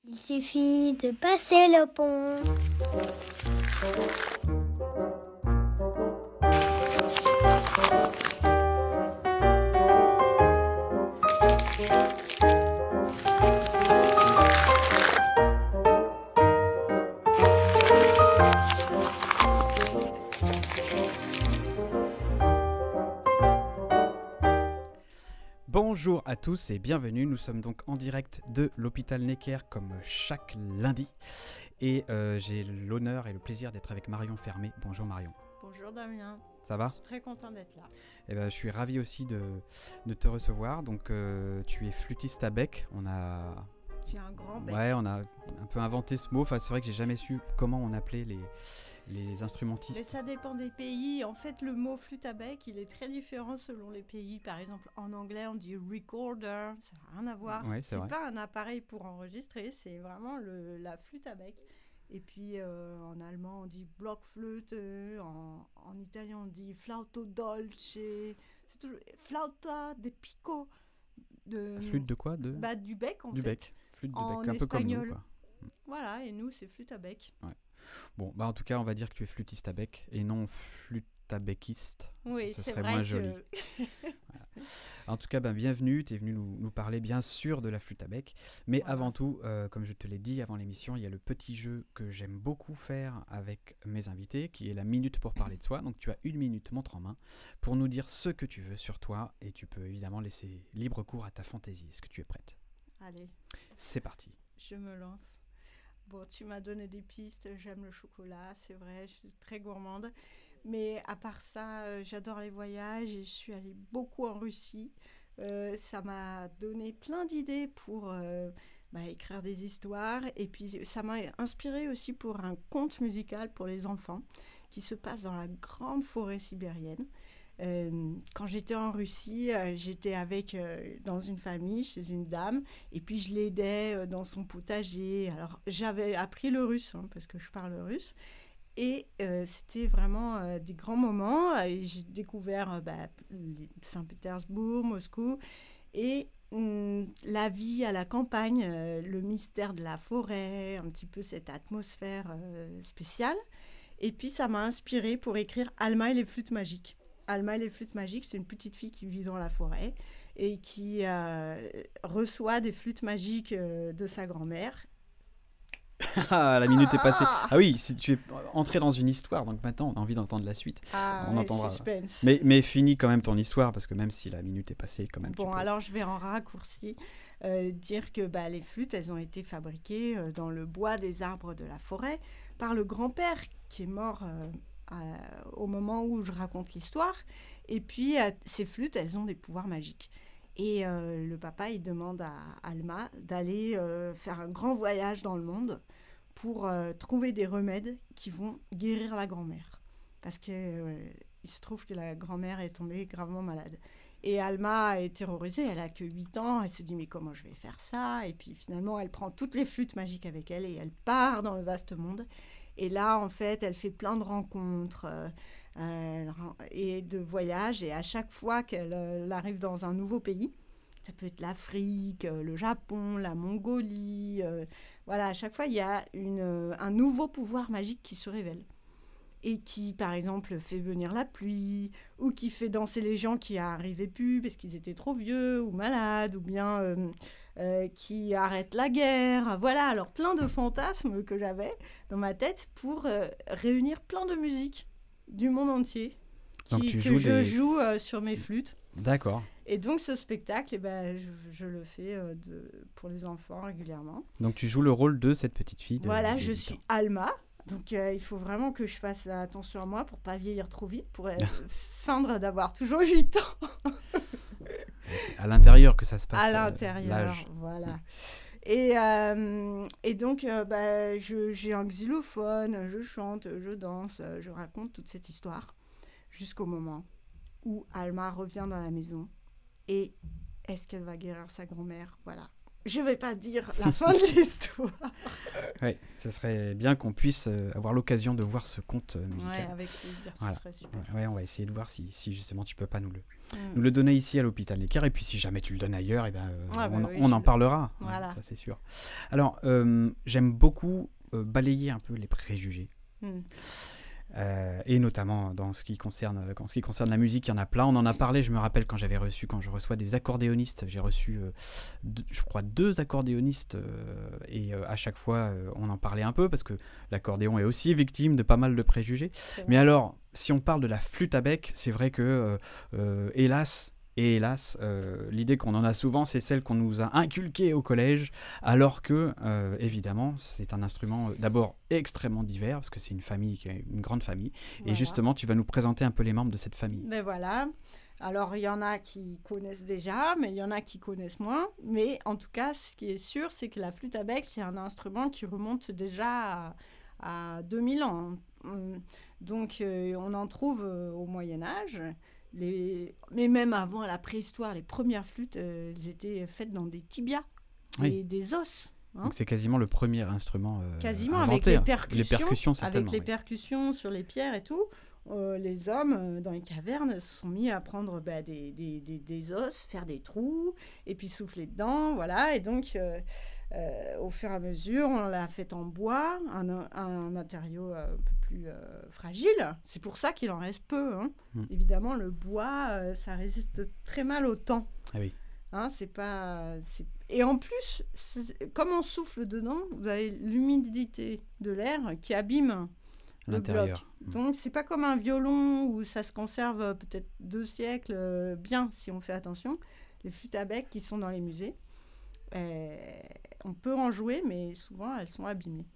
Il suffit de passer le pont. Bonjour à tous et bienvenue, nous sommes donc en direct de l'hôpital Necker comme chaque lundi et j'ai l'honneur et le plaisir d'être avec Marion Fermé. Bonjour Marion. Bonjour Damien. Ça va ? Je suis très content d'être là. Eh ben, je suis ravi aussi de te recevoir, donc tu es flûtiste à bec, J'ai un grand bec. Ouais, on a un peu inventé ce mot, enfin c'est vrai que j'ai jamais su comment on appelait les instrumentistes. Mais ça dépend des pays. En fait, le mot flûte à bec, il est très différent selon les pays. Par exemple, en anglais, on dit recorder. Ça n'a rien à voir. Ouais, c'est vrai. Pas un appareil pour enregistrer, c'est vraiment la flûte à bec. Et puis, en allemand, on dit blockflöte. En italien, on dit flauto dolce. C'est toujours flauta de picco. Flûte de quoi ? Du bec, en Du fait. bec. Flûte de En bec, un peu comme nous, espagnol. quoi. Voilà, et nous, c'est flûte à bec. Ouais. Bon, bah en tout cas, on va dire que tu es flûtiste à bec et non flûte à beciste. Oui, Ce c'est serait vrai moins que... joli. Voilà. En tout cas, bienvenue. Tu es venu nous parler bien sûr de la flûte à bec. Mais Voilà. avant tout, comme je te l'ai dit avant l'émission, il y a le petit jeu que j'aime beaucoup faire avec mes invités, qui est la minute pour parler de soi. Donc tu as 1 minute, montre en main, pour nous dire ce que tu veux sur toi. Et tu peux évidemment laisser libre cours à ta fantaisie. Est-ce que tu es prête ? Allez, C'est parti. je me lance. Bon, tu m'as donné des pistes, j'aime le chocolat, c'est vrai, je suis très gourmande. Mais à part ça, j'adore les voyages et je suis allée beaucoup en Russie. Ça m'a donné plein d'idées pour écrire des histoires. Et puis, ça m'a inspirée aussi pour un conte musical pour les enfants qui se passe dans la grande forêt sibérienne. Quand j'étais en Russie, j'étais dans une famille, chez une dame, et puis je l'aidais dans son potager. Alors, j'avais appris le russe, parce que je parle russe, et c'était vraiment des grands moments. Et j'ai découvert Saint-Pétersbourg, Moscou, et la vie à la campagne, le mystère de la forêt, un petit peu cette atmosphère spéciale. Et puis, ça m'a inspirée pour écrire Alma et les flûtes magiques. Alma et les flûtes magiques, c'est une petite fille qui vit dans la forêt et qui reçoit des flûtes magiques de sa grand-mère. Ah, la minute est passée. Ah oui, si tu es entré dans une histoire, donc maintenant on a envie d'entendre la suite. On entendra. Suspense. Mais finis quand même ton histoire, parce que même si la minute est passée, quand même Bon, alors je vais en raccourci dire que les flûtes, elles ont été fabriquées dans le bois des arbres de la forêt par le grand-père qui est mort au moment où je raconte l'histoire. Et puis, ces flûtes, elles ont des pouvoirs magiques. Et le papa, il demande à Alma d'aller faire un grand voyage dans le monde pour trouver des remèdes qui vont guérir la grand-mère. Parce qu'il se trouve que la grand-mère est tombée gravement malade. Et Alma est terrorisée, elle a que 8 ans, elle se dit « mais comment je vais faire ça ?» Et puis finalement, elle prend toutes les flûtes magiques avec elle et elle part dans le vaste monde. Et là, en fait, elle fait plein de rencontres et de voyages. Et à chaque fois qu'elle arrive dans un nouveau pays, ça peut être l'Afrique, le Japon, la Mongolie. Voilà, à chaque fois, il y a un nouveau pouvoir magique qui se révèle. Et qui, par exemple, fait venir la pluie, ou qui fait danser les gens qui n'arrivaient plus parce qu'ils étaient trop vieux ou malades, ou bien qui arrête la guerre. Voilà, alors plein de fantasmes que j'avais dans ma tête pour réunir plein de musiques du monde entier je joue sur mes flûtes. D'accord. Et donc ce spectacle, je le fais pour les enfants régulièrement. Donc tu joues le rôle de cette petite fille. Voilà, je suis Alma. Donc, il faut vraiment que je fasse attention à moi pour ne pas vieillir trop vite, pour feindre d'avoir toujours 8 ans. À l'intérieur que ça se passe. À l'intérieur, l'âge. voilà. Et donc, j'ai un xylophone, je chante, je danse, je raconte toute cette histoire jusqu'au moment où Alma revient dans la maison. Et est-ce qu'elle va guérir sa grand-mère ? Voilà. je ne vais pas dire la fin de l'histoire. Ouais, ce serait bien qu'on puisse avoir l'occasion de voir ce conte musical. Ouais, avec plaisir, Voilà. ce serait super. Ouais, on va essayer de voir si justement tu peux pas nous le donner ici à l'hôpital Necker. Et puis si jamais tu le donnes ailleurs, eh ben, on en parlera. Voilà. Ça c'est sûr. Alors, j'aime beaucoup balayer un peu les préjugés. Et notamment dans ce qui concerne la musique, il y en a plein. On en a parlé, je me rappelle quand je reçois des accordéonistes, j'ai reçu je crois 2 accordéonistes et à chaque fois on en parlait un peu parce que l'accordéon est aussi victime de pas mal de préjugés. Mais alors, si on parle de la flûte à bec, c'est vrai que hélas, l'idée qu'on en a souvent, c'est celle qu'on nous a inculquée au collège, alors que, évidemment, c'est un instrument d'abord extrêmement divers, parce que c'est une grande famille. Voilà. Et justement, tu vas nous présenter un peu les membres de cette famille. Ben voilà. Alors, il y en a qui connaissent déjà, mais il y en a qui connaissent moins. Mais en tout cas, ce qui est sûr, c'est que la flûte à bec, c'est un instrument qui remonte déjà à 2000 ans. Donc, on en trouve au Moyen-Âge. Mais même avant la préhistoire, les premières flûtes, elles étaient faites dans des tibias, des os. Hein. Donc c'est quasiment le premier instrument quasiment inventé, avec les percussions certainement. Avec les percussions sur les pierres et tout, les hommes dans les cavernes se sont mis à prendre des os, faire des trous et puis souffler dedans, voilà. Et donc au fur et à mesure, on l'a fait en bois, un matériau un peu plus fragile. C'est pour ça qu'il en reste peu. Hein. Évidemment, le bois, ça résiste très mal au temps. Ah oui. Hein, Et en plus, comme on souffle dedans, vous avez l'humidité de l'air qui abîme le bloc. Donc, c'est pas comme un violon où ça se conserve peut-être 2 siècles bien, si on fait attention. Les flûtes à bec qui sont dans les musées, on peut en jouer, mais souvent, elles sont abîmées.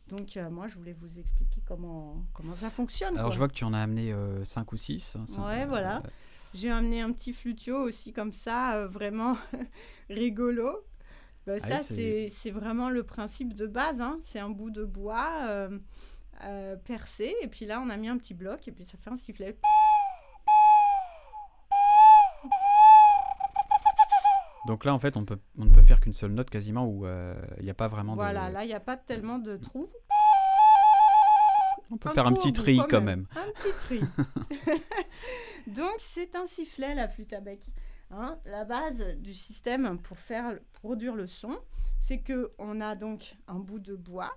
Donc, moi, je voulais vous expliquer comment ça fonctionne. Alors, je vois que tu en as amené 5 ou 6. Ouais, voilà. J'ai amené un petit flutio aussi comme ça, vraiment rigolo. Ça, c'est vraiment le principe de base. Hein. C'est un bout de bois percé. Et puis là, on a mis un petit bloc et puis ça fait un sifflet. Donc là, en fait, on ne peut faire qu'une seule note quasiment où il n'y a pas vraiment Voilà, là, il n'y a pas tellement de trous. On peut faire un petit tri quand même. Un petit tri. Donc, c'est un sifflet, la flûte à bec. Hein, la base du système pour produire le son, c'est qu'on a donc un bout de bois.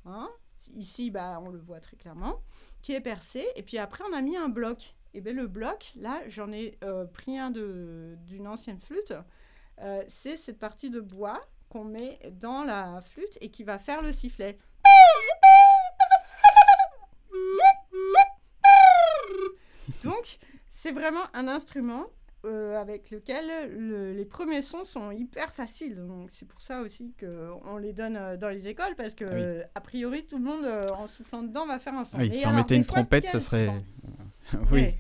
Hein, ici, on le voit très clairement, qui est percé. Et puis après, on a mis un bloc. Et bien, le bloc, là, j'en ai pris un d'une ancienne flûte. C'est cette partie de bois qu'on met dans la flûte et qui va faire le sifflet. Donc, c'est vraiment un instrument avec lequel les premiers sons sont hyper faciles. Donc, c'est pour ça aussi qu'on les donne dans les écoles, parce que a priori, tout le monde, en soufflant dedans, va faire un son. Oui, si on mettait une trompette, ce serait... Oui. Ouais.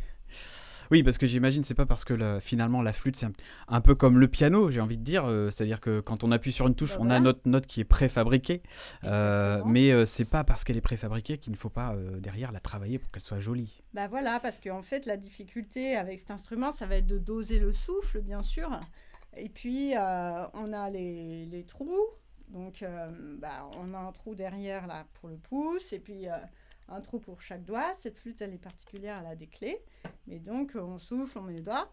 Oui, parce que j'imagine, c'est pas parce que finalement la flûte, c'est un peu comme le piano, j'ai envie de dire. C'est-à-dire que quand on appuie sur une touche, on a notre note qui est préfabriquée. Mais c'est pas parce qu'elle est préfabriquée qu'il ne faut pas derrière la travailler pour qu'elle soit jolie. Voilà, parce qu'en fait, la difficulté avec cet instrument, ça va être de doser le souffle, bien sûr. Et puis, on a les trous. Donc, on a un trou derrière là pour le pouce. Et puis... un trou pour chaque doigt. Cette flûte, elle est particulière, elle a des clés. Mais donc, on souffle, on met les doigts.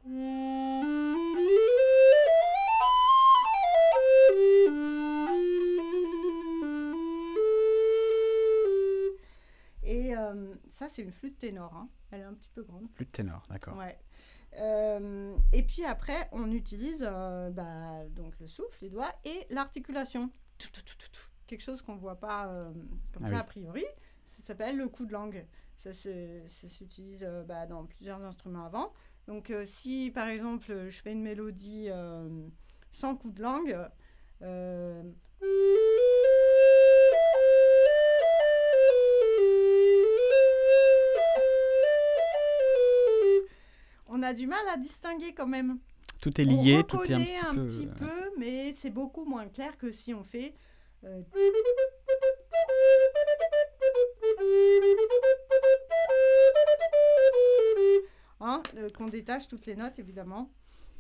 Et ça, c'est une flûte ténor. Hein. Elle est un petit peu grande. Flûte ténor, d'accord. Ouais. Et puis après, on utilise donc le souffle, les doigts et l'articulation. Quelque chose qu'on ne voit pas comme ça a priori. Ça s'appelle le coup de langue. Ça s'utilise dans plusieurs instruments avant. Donc, si, par exemple, je fais une mélodie sans coup de langue, on a du mal à distinguer quand même. Tout est lié, on tout est un petit peu, mais c'est beaucoup moins clair que si on fait... qu'on détache toutes les notes, évidemment.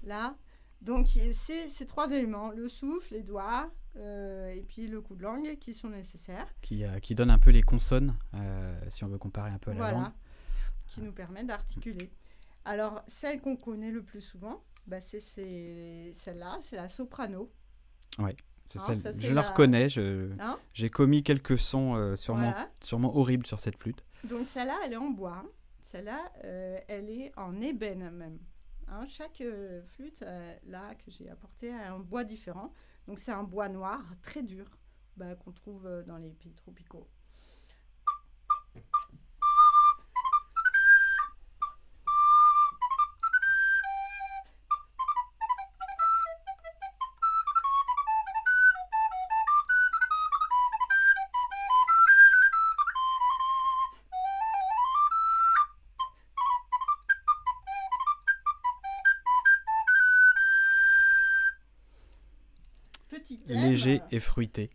Là, Donc, c'est ces 3 éléments, le souffle, les doigts et puis le coup de langue qui sont nécessaires. Qui donne un peu les consonnes, si on veut comparer un peu à la langue. Qui nous permet d'articuler. Alors, celle qu'on connaît le plus souvent, bah, c'est celle-là, c'est la soprano. Oui, Ça, je la reconnais, j'ai commis quelques sons sûrement horribles sur cette flûte. Donc celle-là, elle est en bois. Celle-là, elle est en ébène même. Hein, chaque flûte, là, que j'ai apportée, a un bois différent. Donc c'est un bois noir, très dur, qu'on trouve dans les pays tropicaux. Léger et fruité.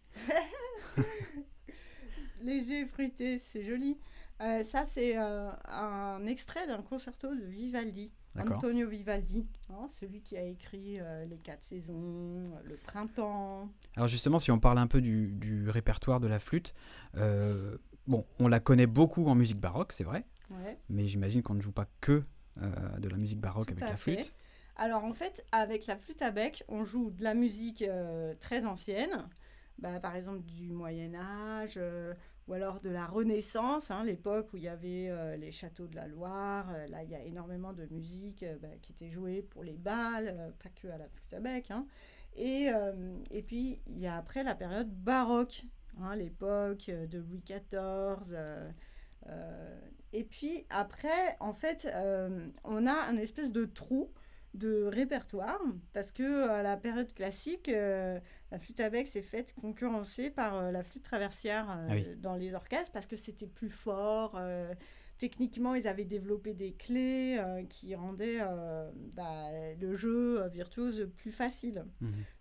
Léger et fruité, c'est joli. Ça, c'est un extrait d'un concerto de Vivaldi, Antonio Vivaldi, hein, celui qui a écrit Les 4 saisons, Le printemps. Alors justement, si on parle un peu du répertoire de la flûte, on la connaît beaucoup en musique baroque, c'est vrai, mais j'imagine qu'on ne joue pas que de la musique baroque avec la flûte. Alors en fait, avec la flûte à bec, on joue de la musique très ancienne, par exemple du Moyen-Âge, ou alors de la Renaissance, hein, l'époque où il y avait les châteaux de la Loire. Là, il y a énormément de musique qui était jouée pour les bals, pas que à la flûte à bec. Hein. Et puis, il y a après la période baroque, hein, l'époque de Louis XIV. Et puis après, en fait, on a un espèce de trou de répertoire, parce que à la période classique, la flûte à bec s'est faite concurrencer par la flûte traversière dans les orchestres, parce que c'était plus fort. Techniquement, ils avaient développé des clés qui rendaient le jeu virtuose plus facile.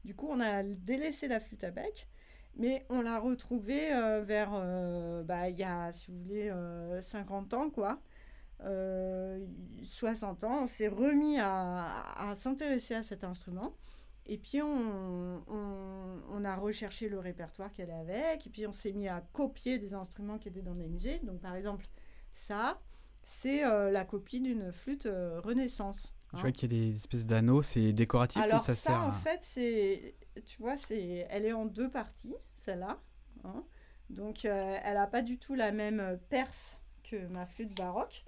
Du coup, on a délaissé la flûte à bec, mais on l'a retrouvée vers, il y a, si vous voulez, 50 ans, quoi. 60 ans, on s'est remis à s'intéresser à cet instrument, et puis on a recherché le répertoire qu'elle avait avec, et puis on s'est mis à copier des instruments qui étaient dans les musées. Donc par exemple, ça, c'est la copie d'une flûte Renaissance. Je vois qu'il y a des espèces d'anneaux, c'est décoratif. Alors ou ça sert en fait, tu vois, elle est en 2 parties, celle-là. Hein. Donc elle n'a pas du tout la même perce que ma flûte baroque.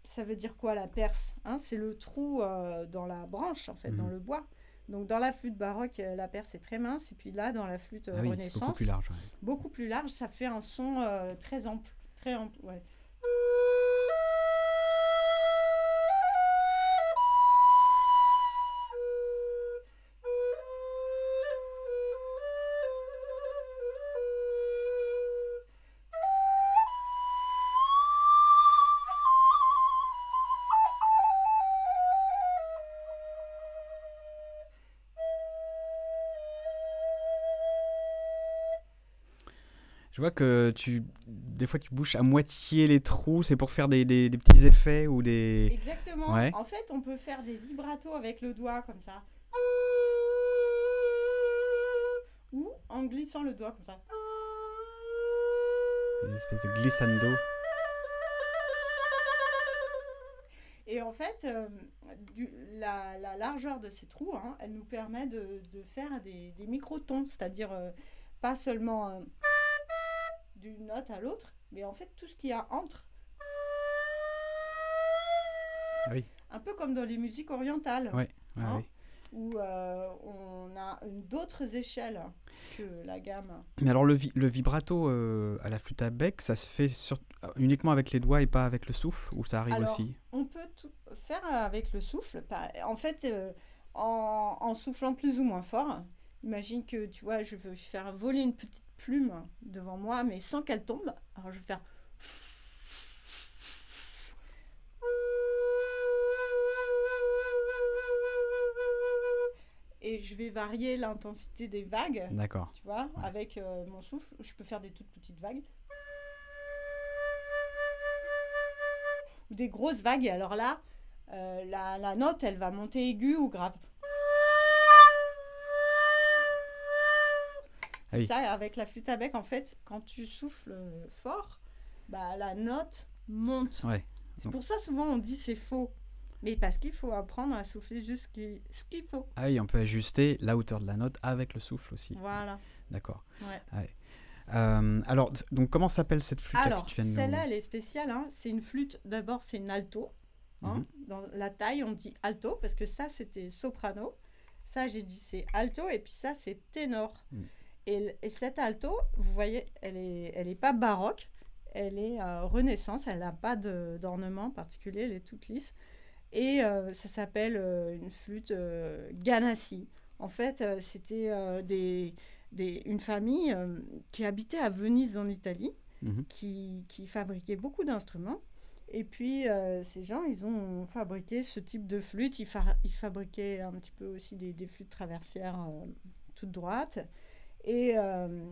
Ça veut dire quoi, la perce, hein? C'est le trou dans la branche, en fait, dans le bois. Donc, dans la flûte baroque, la perce est très mince. Et puis là, dans la flûte Renaissance, beaucoup plus large. Beaucoup plus large, ça fait un son très ample. Très ample, ouais. Je vois que des fois tu bouches à moitié les trous, c'est pour faire des petits effets ou des... Exactement. En fait, on peut faire des vibratos avec le doigt comme ça. Ou en glissant le doigt comme ça. Une espèce de glissando. Et en fait, la largeur de ces trous, hein, elle nous permet de faire des microtons, c'est-à-dire pas seulement d'une note à l'autre, mais en fait tout ce qu'il y a entre. Oui. Un peu comme dans les musiques orientales, oui. Où on a d'autres échelles que la gamme. Mais alors le vibrato à la flûte à bec, ça se fait uniquement avec les doigts et pas avec le souffle, ou ça arrive aussi? On peut tout faire avec le souffle. En fait, en soufflant plus ou moins fort. Imagine que, tu vois, je veux faire voler une petite plume devant moi, mais sans qu'elle tombe. Alors, je vais faire... Et je vais varier l'intensité des vagues. D'accord. Tu vois, avec mon souffle, je peux faire des toutes petites vagues. Ou des grosses vagues. Et alors là, la note, elle va monter aiguë ou grave. Ah oui. Ça, avec la flûte à bec, en fait, quand tu souffles fort, bah, la note monte. Ouais. C'est pour ça, souvent, on dit c'est faux. Mais parce qu'il faut apprendre à souffler juste ce qu'il faut. Ah oui, on peut ajuster la hauteur de la note avec le souffle aussi. Voilà. D'accord. Ouais. Ah ouais. Alors, donc comment s'appelle cette flûte Alors, que tu viens de celle-là, elle est spéciale. Hein. C'est une flûte, d'abord, c'est une alto. Hein. Dans la taille, on dit alto, parce que ça, c'était soprano. Ça, j'ai dit c'est alto, et puis ça, c'est ténor. Et cette alto, vous voyez, elle est pas baroque, elle est Renaissance, elle n'a pas d'ornement particulier, elle est toute lisse. Et ça s'appelle une flûte Ganassi. En fait, c'était une famille qui habitait à Venise en Italie, qui fabriquait beaucoup d'instruments. Et puis, ces gens, ils ont fabriqué ce type de flûte. Ils fabriquaient un petit peu aussi des flûtes traversières toutes droites. Et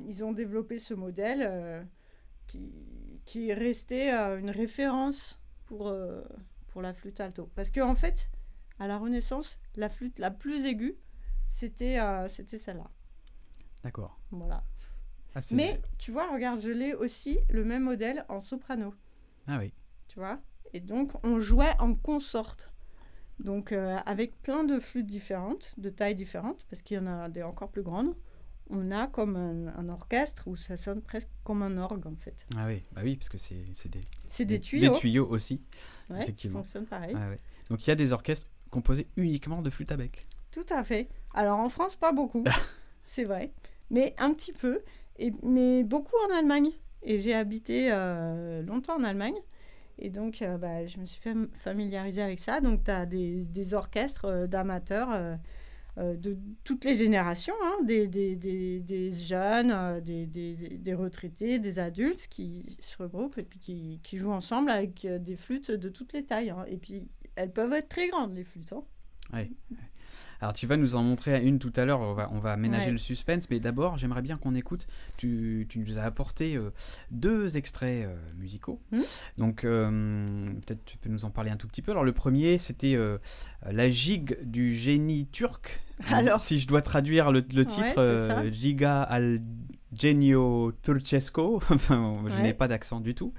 ils ont développé ce modèle qui est resté une référence pour la flûte alto. Parce qu'en fait, à la Renaissance, la flûte la plus aiguë, c'était celle-là. D'accord. Voilà. Ah, mais tu vois, regarde, je l'ai aussi, le même modèle en soprano. Ah oui. Tu vois. Et donc, on jouait en consorte. Donc, avec plein de flûtes différentes, de tailles différentes, parce qu'il y en a des encore plus grandes. On a comme un orchestre où ça sonne presque comme un orgue, en fait. Ah oui, bah oui, parce que c'est des tuyaux. Des tuyaux aussi, ouais, effectivement. Qui fonctionnent pareil. Ah ouais. Donc, il y a des orchestres composés uniquement de flûte à bec. Tout à fait. Alors, en France, pas beaucoup, c'est vrai. Mais un petit peu. Mais beaucoup en Allemagne. Et j'ai habité longtemps en Allemagne. Et donc, je me suis familiarisée avec ça. Donc, tu as des orchestres d'amateurs de toutes les générations, hein, des jeunes, des retraités, des adultes qui se regroupent et puis qui jouent ensemble avec des flûtes de toutes les tailles. Hein. Et puis, elles peuvent être très grandes, les flûtes. Hein. Ouais. Alors, tu vas nous en montrer une tout à l'heure, on va ménager le suspense, mais d'abord, j'aimerais bien qu'on écoute. Tu nous as apporté 2 extraits musicaux. Donc, peut-être tu peux nous en parler un tout petit peu. Alors, le premier, c'était la gigue du génie turc. Alors, si je dois traduire le titre, Giga al Genio Turcesco, je n'ai pas d'accent du tout.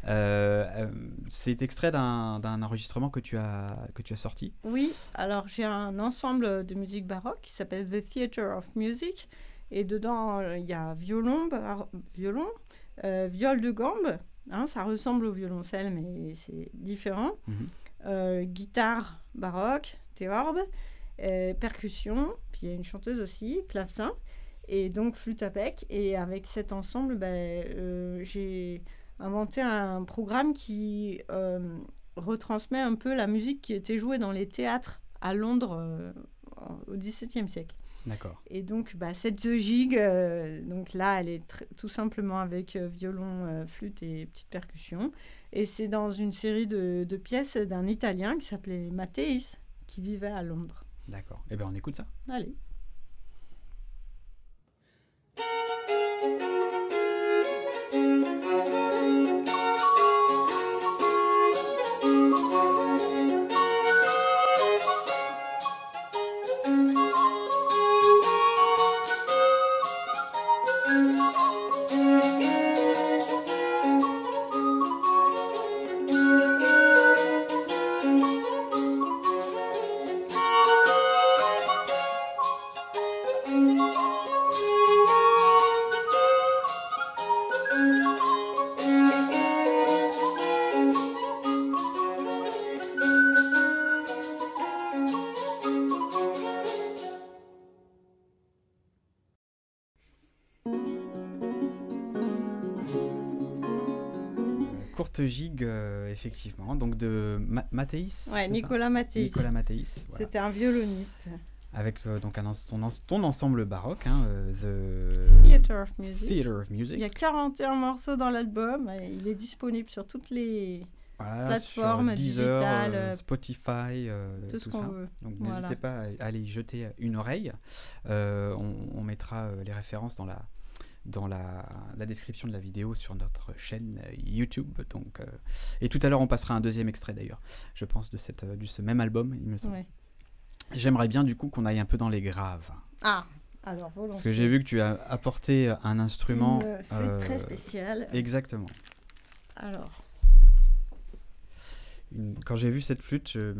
C'est extrait d'un enregistrement que tu as sorti. Oui, alors j'ai un ensemble de musique baroque qui s'appelle The Theatre of Music. Et dedans, il y a violon, viol de gambe. Hein, ça ressemble au violoncelle, mais c'est différent. Guitare baroque, théorbe, percussion. Puis il y a une chanteuse aussi, clavecin. Et donc flûte à bec. Et avec cet ensemble, j'ai inventé un programme qui retransmet un peu la musique qui était jouée dans les théâtres à Londres au XVIIe siècle. D'accord. Et donc, cette gigue, donc là, elle est tout simplement avec violon, flûte et petite percussion. Et c'est dans une série de pièces d'un Italien qui s'appelait Matteis, qui vivait à Londres. D'accord. Eh bien, on écoute ça. Allez. Courte gigue, effectivement, donc de Matteis. Ouais, Nicolas Matteis. Nicolas Matteis. Voilà. C'était un violoniste. Avec donc ton ensemble baroque, hein, The Theatre of Music. Theatre of Music. Il y a 41 morceaux dans l'album et il est disponible sur toutes les plateformes sur Deezer, digitales, Spotify, tout ce ça. qu'on veut. Donc n'hésitez pas à aller y jeter une oreille. On mettra les références dans la description de la vidéo sur notre chaîne YouTube. Donc, et tout à l'heure, on passera un deuxième extrait d'ailleurs, je pense, de ce même album, il me semble. Ouais. J'aimerais bien du coup qu'on aille un peu dans les graves. Ah, Alors, volontiers. Parce que j'ai vu que tu as apporté un instrument... Une flûte très spéciale. Exactement. Alors, Quand j'ai vu cette flûte, je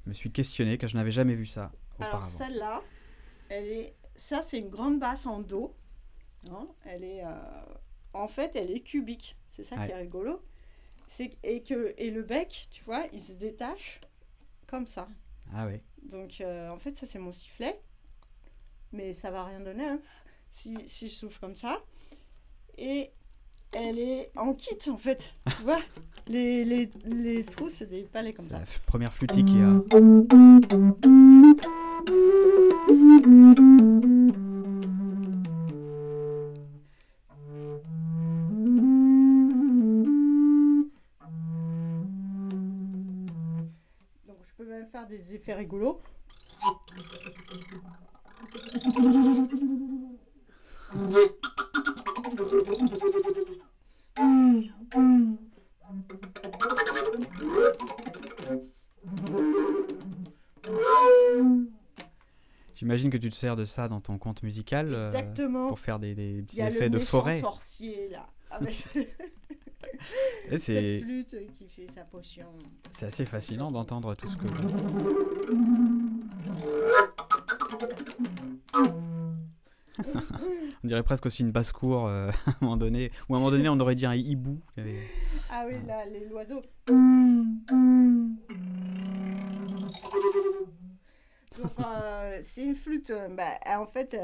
me suis questionné, car je n'avais jamais vu ça alors auparavant. celle-là, ça c'est une grande basse en do. Hein, en fait, elle est cubique. C'est ça qui est rigolo. Et le bec, tu vois, il se détache comme ça. Ah oui. Donc, en fait, ça c'est mon sifflet. Mais ça va rien donner, hein, si je souffle comme ça. Et elle est en kit, en fait. Tu vois, les trous, c'est des palets comme C'est ça. la première flûte Ikea. Donc, je peux même faire des effets rigolos. J'imagine que tu te sers de ça dans ton conte musical Exactement. pour faire des petits Il y a effets le de forêt. sorcier là, avec Et cette flûte qui fait sa potion. c'est assez fascinant d'entendre tout ce que... On dirait presque aussi une basse-cour à un moment donné. Ou à un moment donné, on aurait dit un hibou. Ah oui, là, l'oiseau. Donc, c'est une flûte, en fait,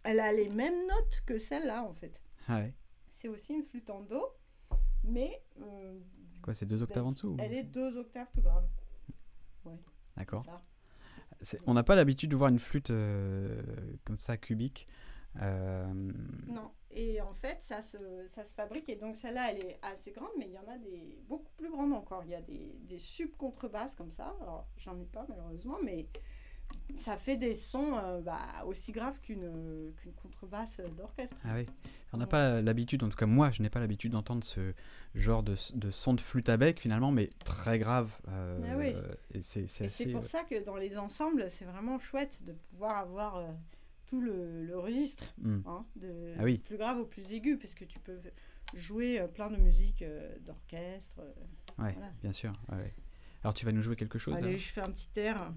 elle a les mêmes notes que celle-là, en fait. Ah ouais. C'est aussi une flûte en do, mais... Quoi, c'est 2 octaves en dessous? Elle est 2 octaves plus grave. Ouais, D'accord. c'est ça. On n'a pas l'habitude de voir une flûte comme ça, cubique. Non, et en fait, ça se fabrique, et donc celle-là, elle est assez grande, mais il y en a des beaucoup plus grandes encore. Il y a des sub-contrebasses comme ça, alors j'en ai pas malheureusement, mais ça fait des sons aussi graves qu'une contrebasse d'orchestre. Ah oui, on n'a pas l'habitude, en tout cas moi, je n'ai pas l'habitude d'entendre ce genre de son de flûte à bec finalement, mais très grave. Ah oui. Et c'est assez... c'est pour ça que dans les ensembles, c'est vraiment chouette de pouvoir avoir... tout le registre, hein, du plus grave au plus aigu, parce que tu peux jouer plein de musiques d'orchestre. Ouais, voilà. Bien sûr. Ouais. Alors tu vas nous jouer quelque chose? Allez, je fais un petit air.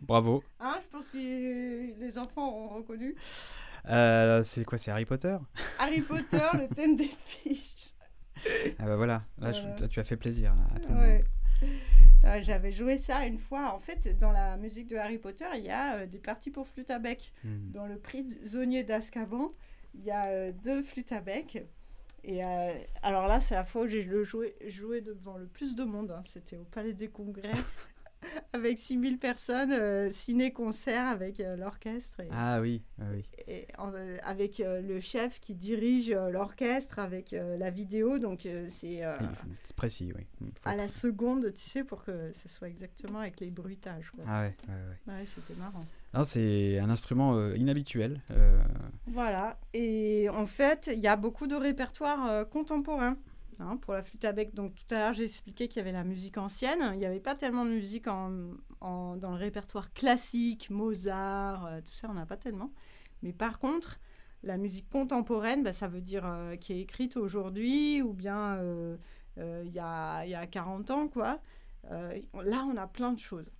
Bravo. Hein, je pense que les enfants auront reconnu. C'est quoi, c'est Harry Potter? Harry Potter, le thème des fiches. Ah bah voilà, là, là tu as fait plaisir à tout le monde. J'avais joué ça une fois. En fait, dans la musique de Harry Potter, il y a des parties pour flûte à bec. Dans le prisonnier d'Azkaban, il y a 2 flûtes à bec. Et alors là, c'est la fois où j'ai joué devant le plus de monde. Hein. C'était au Palais des Congrès. Avec 6000 personnes, ciné-concert avec l'orchestre. Ah oui, oui. Et avec le chef qui dirige l'orchestre, avec la vidéo. Donc, c'est précis, oui. à la seconde, tu sais, pour que ce soit exactement avec les bruitages. Quoi. Ah ouais. Ouais, c'était marrant. Non, c'est un instrument inhabituel. Voilà. Et en fait, il y a beaucoup de répertoires contemporains. Hein, pour la flûte à bec, donc tout à l'heure j'ai expliqué qu'il y avait la musique ancienne, il n'y avait pas tellement de musique dans le répertoire classique, Mozart, tout ça on n'a pas tellement, mais par contre la musique contemporaine, ça veut dire qui est écrite aujourd'hui ou bien il y a 40 ans quoi. Là on a plein de choses,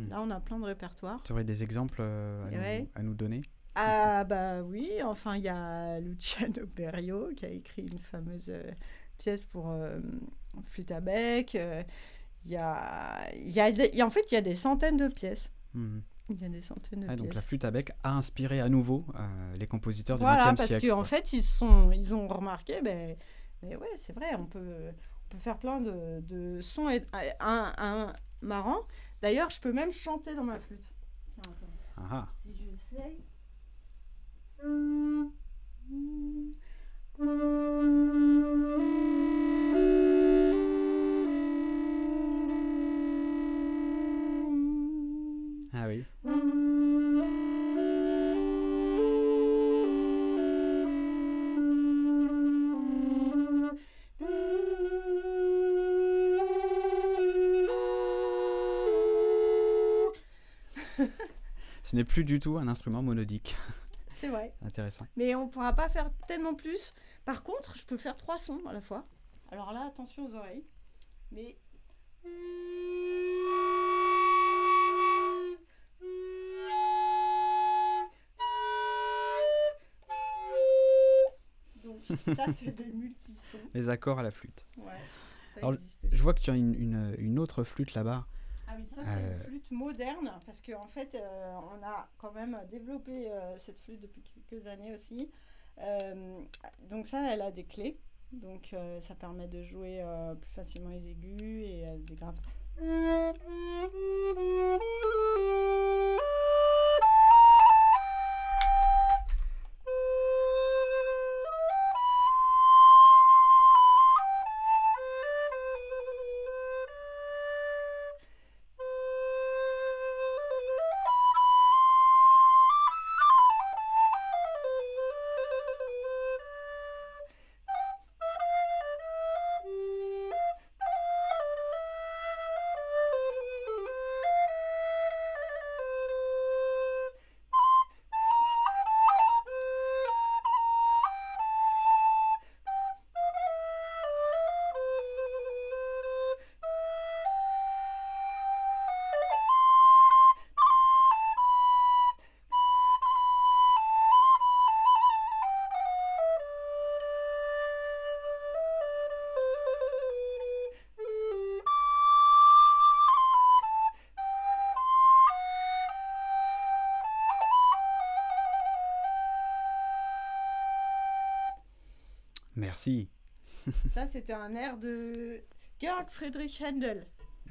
là on a plein de répertoires. Tu aurais des exemples à nous donner? Ah bah oui, enfin il y a Luciano Berio qui a écrit une fameuse pièce pour flûte à bec. En fait, il y a des centaines de pièces. Il y a des centaines de Ah, donc pièces. la flûte à bec a inspiré à nouveau les compositeurs du Voilà, XXe parce siècle. qu'en quoi. fait, ils ont remarqué, mais ouais, c'est vrai, on peut faire plein de sons marrants. D'ailleurs, je peux même chanter dans ma flûte. Tiens, attends. Ah, ah. Si j'essaye. Ah oui. Ce n'est plus du tout un instrument monodique. C'est vrai. Intéressant. Mais on ne pourra pas faire tellement plus. Par contre, je peux faire 3 sons à la fois. Alors là, attention aux oreilles. Mais... Donc ça, c'est des multisons. Les accords à la flûte. Ouais, ça Alors, existe aussi. Je vois que tu as une autre flûte là-bas. Ah oui, ça c'est une flûte moderne parce qu'en fait on a quand même développé cette flûte depuis quelques années aussi. Donc ça, elle a des clés, donc ça permet de jouer plus facilement les aigus et des graves. Merci. Ça, c'était un air de Georg Friedrich Händel.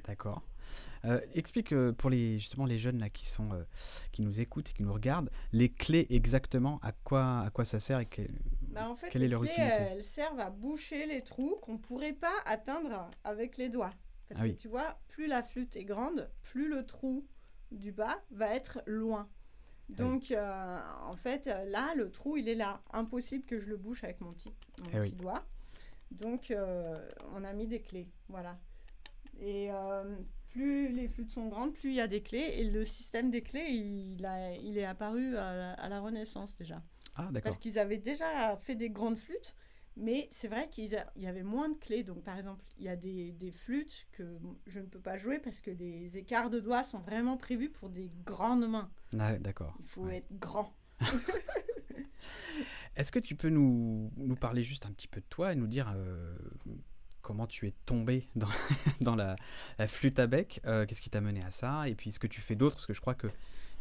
D'accord. Explique pour justement les jeunes là, qui nous écoutent et qui nous regardent, les clés exactement, à quoi ça sert et En fait, quelle est les leur clés, utilité. elles servent à boucher les trous qu'on ne pourrait pas atteindre avec les doigts. Parce Ah que oui. tu vois, plus la flûte est grande, plus le trou du bas va être loin. Donc, en fait, là, le trou, il est là. Impossible que je le bouche avec mon petit doigt. Donc, on a mis des clés. Voilà. Et plus les flûtes sont grandes, plus il y a des clés. Et le système des clés, il est apparu à la Renaissance déjà. Ah, d'accord. Parce qu'ils avaient déjà fait des grandes flûtes. Mais c'est vrai qu'il y avait moins de clés. Donc, par exemple, il y a des flûtes que je ne peux pas jouer parce que les écarts de doigts sont vraiment prévus pour des grandes mains. Ah, d'accord. Il faut être grand. Est-ce que tu peux nous parler juste un petit peu de toi et nous dire comment tu es tombé dans la flûte à bec, qu'est-ce qui t'a mené à ça, et puis ce que tu fais d'autre, parce que je crois que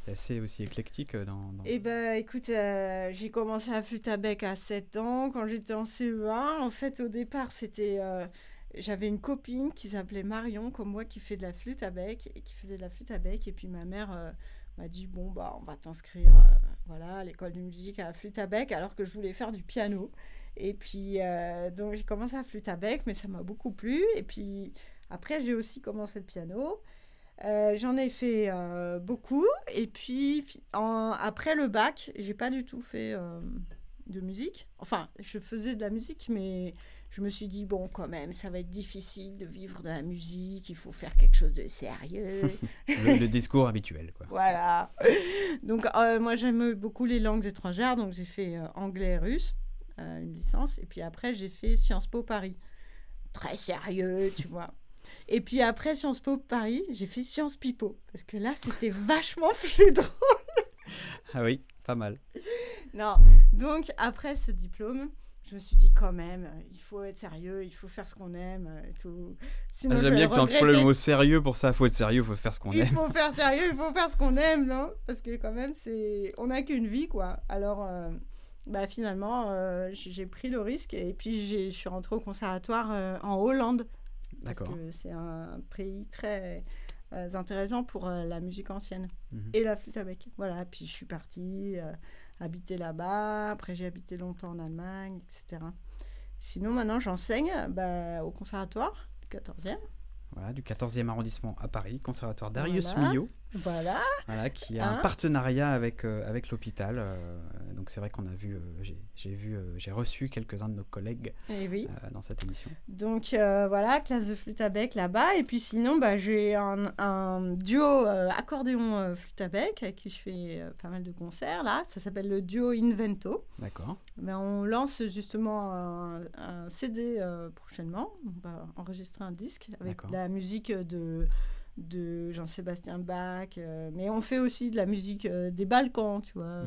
c'est assez aussi éclectique dans... Eh ben, écoute, j'ai commencé la flûte à bec à 7 ans, quand j'étais en CE1. En fait, au départ, j'avais une copine qui s'appelait Marion, comme moi, qui fait de la flûte à bec, et qui faisait de la flûte à bec. Et puis ma mère m'a dit, bon, bah, on va t'inscrire à l'école de musique à la flûte à bec, alors que je voulais faire du piano. Et puis, donc, j'ai commencé la flûte à bec, mais ça m'a beaucoup plu. Et puis, après, j'ai aussi commencé le piano. J'en ai fait beaucoup. Et puis, après le bac, j'ai pas du tout fait de musique. Enfin, je faisais de la musique, mais je me suis dit, bon, quand même, ça va être difficile de vivre de la musique. Il faut faire quelque chose de sérieux. le discours habituel, quoi. Voilà. Donc, moi, j'aime beaucoup les langues étrangères. Donc, j'ai fait anglais et russe, une licence. Et puis après, j'ai fait Sciences Po Paris. Très sérieux, tu vois. Et puis après Sciences Po Paris, j'ai fait Sciences Pipo. Parce que là, c'était vachement plus drôle. Ah oui, pas mal. Non, donc après ce diplôme, je me suis dit quand même, il faut être sérieux, il faut faire ce qu'on aime et tout. Sinon, je J'aime vais bien que tu regretter. emploies le mot sérieux pour ça. Il faut être sérieux, il faut faire ce qu'on Il aime. faut faire sérieux, il faut faire ce qu'on aime, non? Parce que quand même, on n'a qu'une vie, quoi. Alors, finalement, j'ai pris le risque et puis je suis rentrée au conservatoire en Hollande. D'accord. Parce que c'est un pays très intéressant pour la musique ancienne Mhm. et la flûte à bec. Voilà, puis je suis partie habiter là-bas. Après, j'ai habité longtemps en Allemagne, etc. Sinon, maintenant, j'enseigne au conservatoire du 14e. Voilà, du 14e arrondissement à Paris, conservatoire Darius Voilà. Milhaud, Voilà. qui a un partenariat avec l'hôpital. Donc c'est vrai qu'on a vu, j'ai reçu quelques-uns de nos collègues Et oui. dans cette émission. Donc voilà, classe de flûte à bec là-bas. Et puis sinon, j'ai un duo accordéon flûte à bec avec qui je fais pas mal de concerts là. Ça s'appelle le duo Invento. D'accord. On lance justement un CD prochainement. On va enregistrer un disque avec D'accord. de la musique de Jean-Sébastien Bach. Mais on fait aussi de la musique des Balkans, tu vois,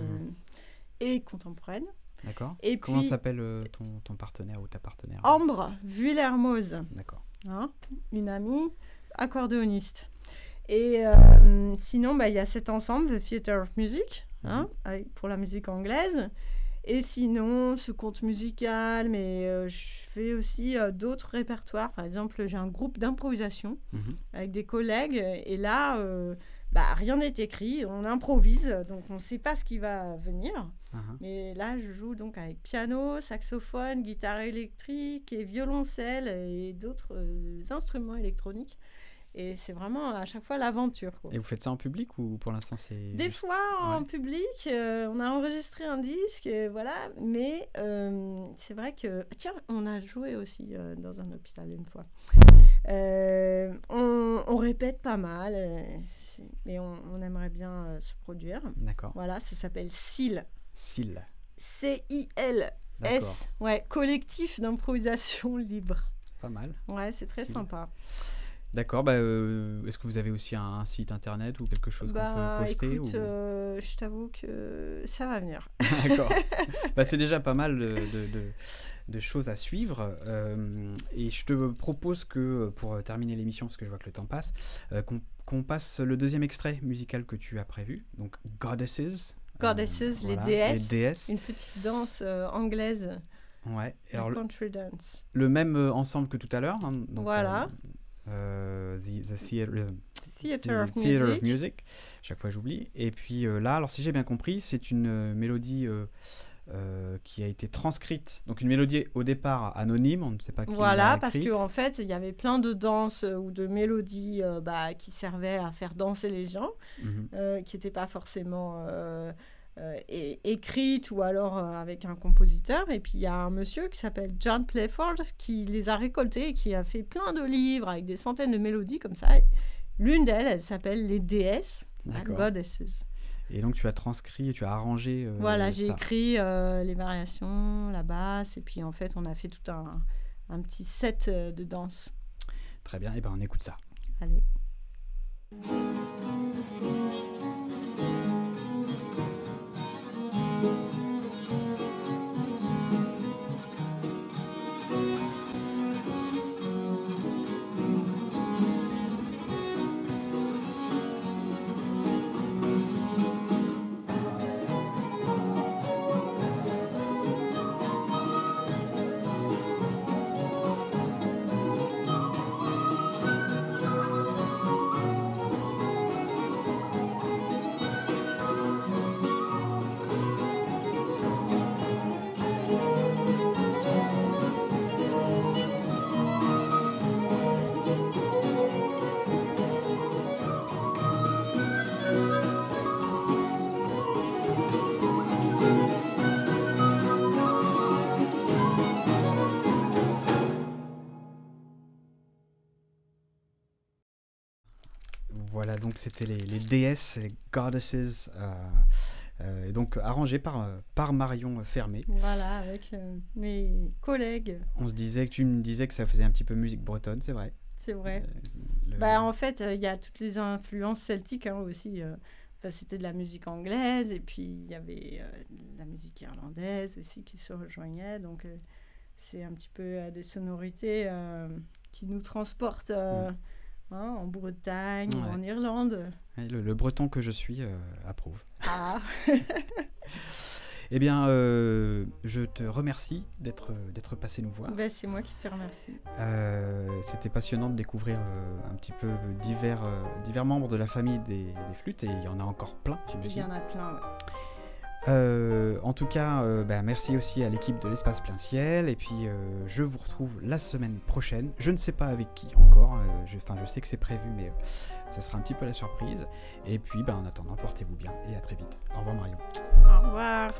et contemporaine. D'accord. Et Comment puis, s'appelle ton partenaire ou ta partenaire? Ambre Vuillermoz. D'accord. Hein, une amie accordéoniste. Et sinon, il y a cet ensemble, The Theatre of Music, pour la musique anglaise. Et sinon, ce conte musical, mais je fais aussi d'autres répertoires. Par exemple, j'ai un groupe d'improvisation avec des collègues. Et là, rien n'est écrit, on improvise, donc on ne sait pas ce qui va venir. Mais là, je joue donc avec piano, saxophone, guitare électrique et violoncelle et d'autres instruments électroniques. Et c'est vraiment à chaque fois l'aventure, quoi. Et vous faites ça en public ou pour l'instant c'est... Des fois en public, on a enregistré un disque, voilà. Mais c'est vrai que... Tiens, on a joué aussi dans un hôpital une fois. On répète pas mal, mais on aimerait bien se produire. D'accord. Voilà, ça s'appelle CIL. CIL. C-I-L-S. D'accord. Ouais, collectif d'improvisation libre. Pas mal. Ouais, c'est très CIL. sympa. D'accord, est-ce que vous avez aussi un site internet ou quelque chose qu'on peut poster écoute, je t'avoue que ça va venir. D'accord. C'est déjà pas mal de choses à suivre. Et je te propose que, pour terminer l'émission, parce que je vois que le temps passe, qu'on passe le deuxième extrait musical que tu as prévu. Donc, Goddesses. Goddesses, les voilà, déesses. Les déesses. Une petite danse anglaise. Ouais. La country dance. Le même ensemble que tout à l'heure. Hein, donc, voilà. The Theatre of Music. Chaque fois j'oublie. Et puis là, alors si j'ai bien compris, c'est une mélodie qui a été transcrite. Donc une mélodie au départ anonyme, on ne sait pas qui l'a écrite. Voilà, parce qu'en fait, il y avait plein de danses ou de mélodies qui servaient à faire danser les gens, qui n'étaient pas forcément écrites ou alors avec un compositeur. Et puis il y a un monsieur qui s'appelle John Playford qui les a récoltées et qui a fait plein de livres avec des centaines de mélodies comme ça. L'une d'elles, elle s'appelle Les déesses, Goddesses. Et donc tu as transcrit, tu as arrangé voilà, j'ai ça. écrit les variations, la basse, et puis en fait on a fait tout un petit set de danse. Très bien, et on écoute ça. Allez. Voilà, donc c'était les déesses, les goddesses, et donc arrangé par Marion Fermé. Voilà, avec mes collègues. Tu me disais que ça faisait un petit peu musique bretonne, c'est vrai. C'est vrai. En fait, il y a toutes les influences celtiques aussi. c'était de la musique anglaise, et puis il y avait de la musique irlandaise aussi qui se rejoignait. Donc, c'est un petit peu des sonorités qui nous transportent en Bretagne, en Irlande. Le breton que je suis approuve. Ah. Eh bien, je te remercie d'être passé nous voir. C'est moi qui te remercie. C'était passionnant de découvrir un petit peu divers membres de la famille des flûtes, et il y en a encore plein, j'imagine. Il y en a plein, ouais. En tout cas, merci aussi à l'équipe de l'Espace Plein Ciel, et puis je vous retrouve la semaine prochaine. Je ne sais pas avec qui encore, je sais que c'est prévu, mais ça sera un petit peu la surprise. Et puis en attendant, portez-vous bien et à très vite. Au revoir Marion. Au revoir.